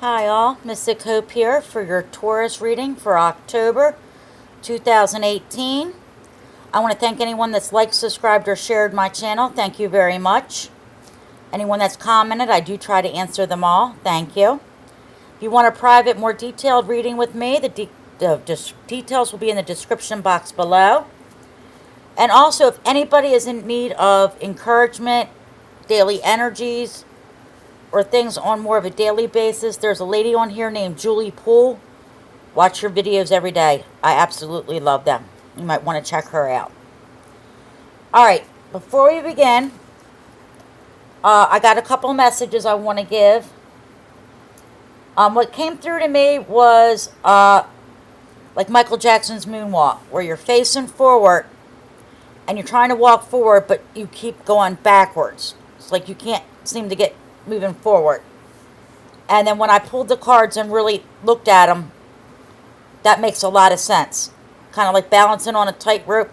Hi all, Mystic Hope here for your Taurus reading for October 2018. I want to thank anyone that's liked, subscribed, or shared my channel. Thank you very much. Anyone that's commented, I do try to answer them all. Thank you. If you want a private, more detailed reading with me, the details will be in the description box below. And also, if anybody is in need of encouragement, daily energies, or things on more of a daily basis, there's a lady on here named Julie Poole. Watch her videos every day. I absolutely love them. You might want to check her out. Alright, before we begin, I got a couple messages I want to give. What came through to me was like Michael Jackson's moonwalk, where you're facing forward and you're trying to walk forward, but you keep going backwards. It's like you can't seem to get moving forward. And then when I pulled the cards and really looked at them, that makes a lot of sense. Kind of like balancing on a tightrope.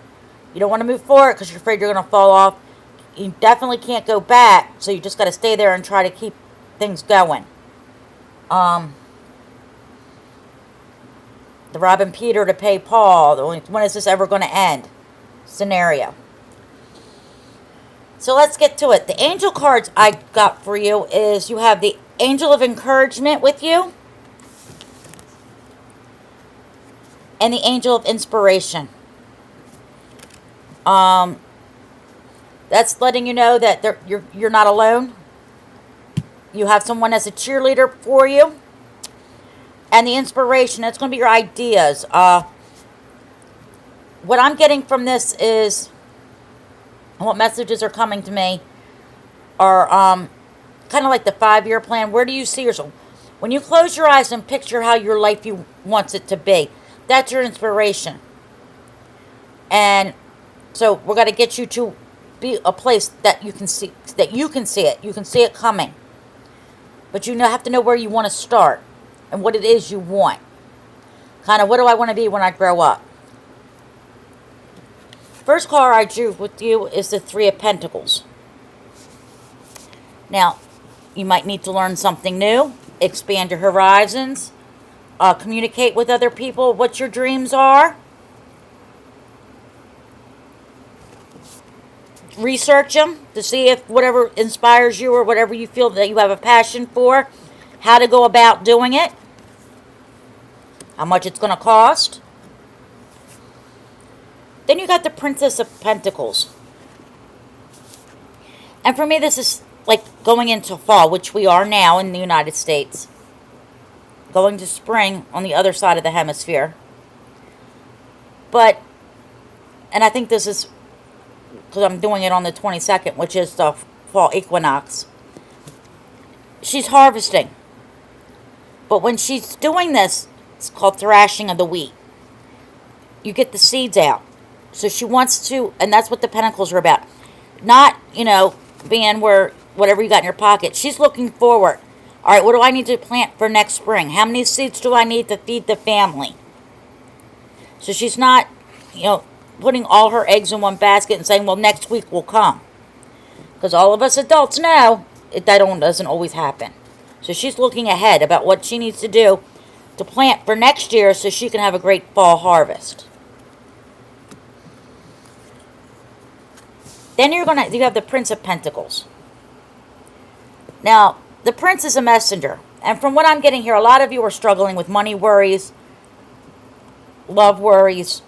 You don't want to move forward because you're afraid you're going to fall off. You definitely can't go back, so you just got to stay there and try to keep things going. The robbing Peter to pay Paul. When is this ever going to end? Scenario. So let's get to it. The angel cards I got for you is you have the angel of encouragement with you and the angel of inspiration. That's letting you know that you're not alone. You have someone as a cheerleader for you. And the inspiration, that's going to be your ideas. What I'm getting from this is, what messages are coming to me are kind of like the 5-year plan. Where do you see yourself? When you close your eyes and picture how your life you wants it to be, that's your inspiration. And so we're going to get you to be a place that you can see, You can see it coming. But you have to know where you want to start and what it is you want. Kind of, what do I want to be when I grow up? First card I drew with you is the Three of Pentacles. Now, you might need to learn something new, expand your horizons, communicate with other people what your dreams are, research them to see if whatever inspires you or whatever you feel that you have a passion for, how to go about doing it, how much it's going to cost. Then you got the Princess of Pentacles. And for me, this is like going into fall, which we are now in the United States. Going to spring on the other side of the hemisphere. But, and I think this is, because I'm doing it on the 22nd, which is the fall equinox. She's harvesting. But when she's doing this, it's called thrashing of the wheat. You get the seeds out. So she wants to, and that's what the Pentacles are about. Not, being where whatever you got in your pocket. She's looking forward. All right, what do I need to plant for next spring? How many seeds do I need to feed the family? So she's not, putting all her eggs in one basket and saying, well, next week will come. Because all of us adults know that doesn't always happen. So she's looking ahead about what she needs to do to plant for next year so she can have a great fall harvest. Then you have the Prince of Pentacles. Now, the Prince is a messenger. And from what I'm getting here, a lot of you are struggling with money worries, love worries,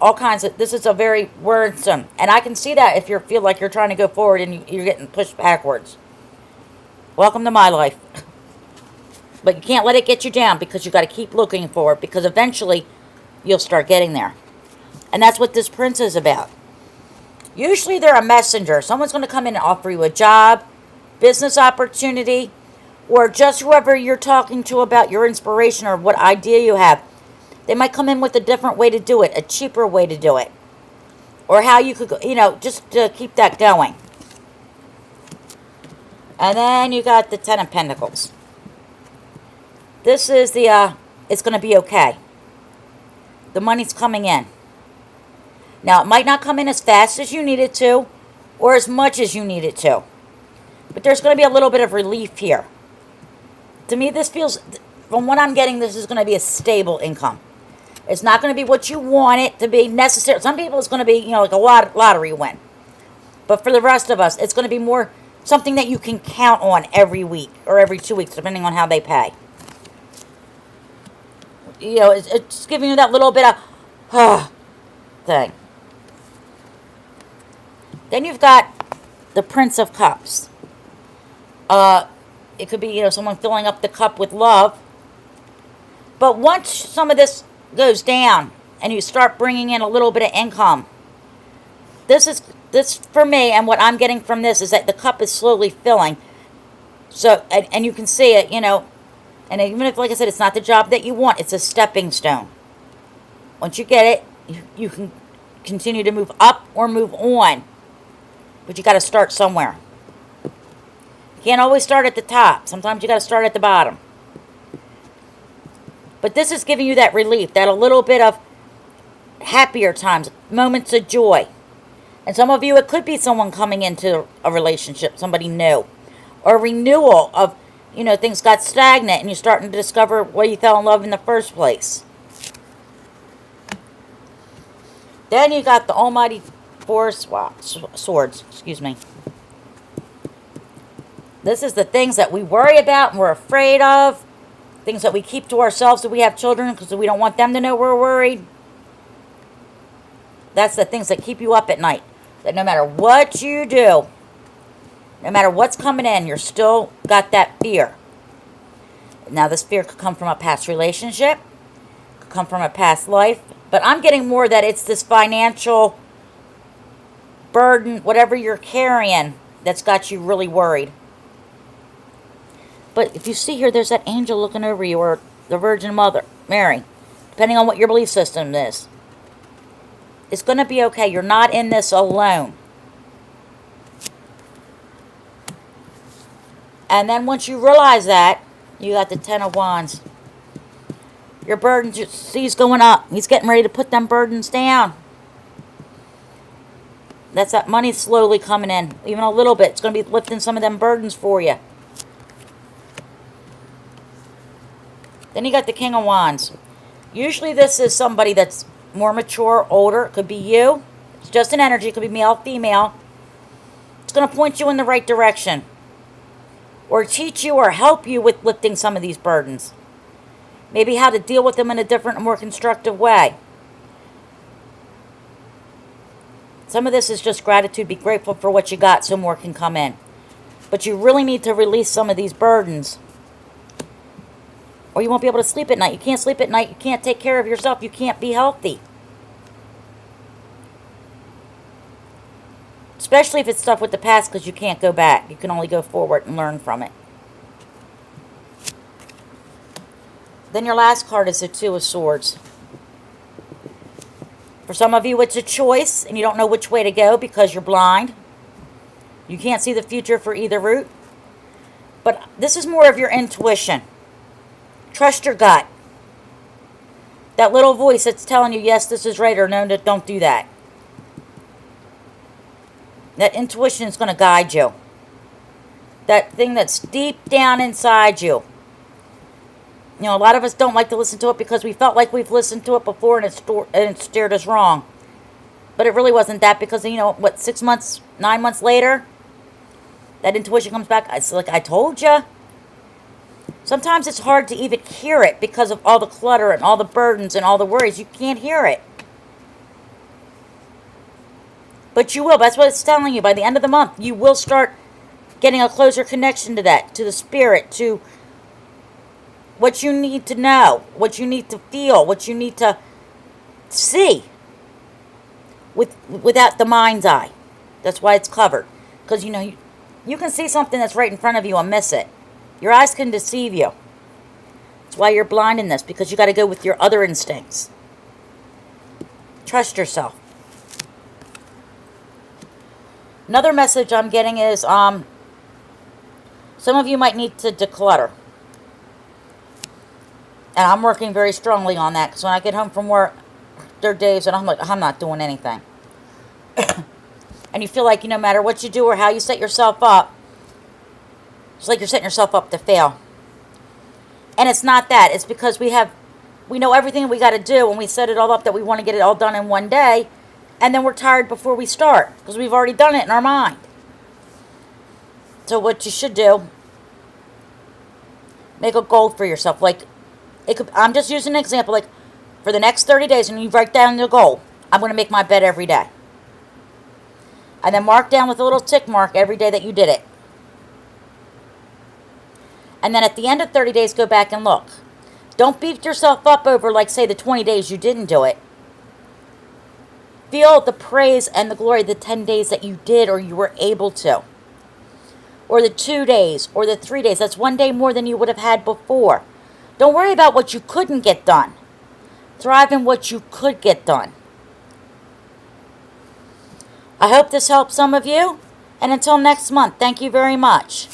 all kinds of, this is a very worrisome. And I can see that if you feel like you're trying to go forward and you're getting pushed backwards. Welcome to my life. But you can't let it get you down because you got to keep looking forward, because eventually you'll start getting there. And that's what this Prince is about. Usually they're a messenger. Someone's going to come in and offer you a job, business opportunity, or just whoever you're talking to about your inspiration or what idea you have. They might come in with a different way to do it, a cheaper way to do it. Or how you could, just to keep that going. And then you got the Ten of Pentacles. This is the, it's going to be okay. The money's coming in. Now, it might not come in as fast as you need it to, or as much as you need it to. But there's going to be a little bit of relief here. to me, this feels, from what I'm getting, this is going to be a stable income. It's not going to be what you want it to be necessary. Some people, it's going to be, you know, like a lottery win. But for the rest of us, it's going to be more something that you can count on every week or every 2 weeks, depending on how they pay. You know, it's giving you that little bit of thing. Then you've got the Prince of Cups. It could be, you know, someone filling up the cup with love. But once some of this goes down and you start bringing in a little bit of income, this for me, and what I'm getting from this is that the cup is slowly filling. So, and you can see it, you know, and even if, like I said, it's not the job that you want, it's a stepping stone. Once you get it, you can continue to move up or move on. But you got to start somewhere. You can't always start at the top. Sometimes you got to start at the bottom. But this is giving you that relief, that a little bit of happier times, moments of joy. And some of you, it could be someone coming into a relationship, somebody new. Or a renewal of, you know, things got stagnant and you're starting to discover why you fell in love in the first place. Then you got the Almighty Four Swords. Excuse me. This is the things that we worry about and we're afraid of. Things that we keep to ourselves if we have children because we don't want them to know we're worried. That's the things that keep you up at night. That no matter what you do, no matter what's coming in, you're still got that fear. Now, this fear could come from a past relationship, could come from a past life, but I'm getting more that it's this financial burden, whatever you're carrying, that's got you really worried. But if you see here, there's that angel looking over you, or the Virgin Mother, Mary, depending on what your belief system is. It's going to be okay. You're not in this alone. And then once you realize that, you got the Ten of Wands. Your burden, he's going up. He's getting ready to put them burdens down. That's that money slowly coming in. Even a little bit. It's going to be lifting some of them burdens for you. Then you got the King of Wands. Usually this is somebody that's more mature, older. It could be you. It's just an energy. It could be male, female. It's going to point you in the right direction. Or teach you or help you with lifting some of these burdens. Maybe how to deal with them in a different, more constructive way. Some of this is just gratitude. Be grateful for what you got so more can come in. But you really need to release some of these burdens. Or you won't be able to sleep at night. You can't sleep at night. You can't take care of yourself. You can't be healthy. Especially if it's stuff with the past, because you can't go back. You can only go forward and learn from it. Then your last card is the Two of Swords. For some of you, it's a choice, and you don't know which way to go because you're blind. You can't see the future for either route. But this is more of your intuition. Trust your gut. That little voice that's telling you, yes, this is right, or no, don't do that. That intuition is going to guide you. That thing that's deep down inside you. You know, a lot of us don't like to listen to it because we felt like we've listened to it before and it steered us wrong. But it really wasn't that, because, you know, what, 6 months, 9 months later, that intuition comes back. It's like, I told you. Sometimes it's hard to even hear it because of all the clutter and all the burdens and all the worries. You can't hear it. But you will. That's what it's telling you. By the end of the month, you will start getting a closer connection to that, to the spirit, to what you need to know, what you need to feel, what you need to see without the mind's eye. That's why it's covered. Because, you know, you can see something that's right in front of you and miss it. Your eyes can deceive you. That's why you're blind in this, because you got to go with your other instincts. Trust yourself. Another message I'm getting is some of you might need to declutter. And I'm working very strongly on that, because when I get home from work, there are days and I'm like, I'm not doing anything. And you feel like, no matter what you do or how you set yourself up, it's like you're setting yourself up to fail. And it's not that. It's because we know everything we got to do, and we set it all up that we want to get it all done in one day, and then we're tired before we start because we've already done it in our mind. So what you should do, make a goal for yourself. Like, I'm just using an example. Like, for the next 30 days, and you write down your goal. I'm going to make my bed every day. And then mark down with a little tick mark every day that you did it. And then at the end of 30 days, go back and look. Don't beat yourself up over, like, say, the 20 days you didn't do it. Feel the praise and the glory the 10 days that you did or you were able to. Or the 2 days or the 3 days. That's one day more than you would have had before. Don't worry about what you couldn't get done. Thrive in what you could get done. I hope this helps some of you. And until next month, thank you very much.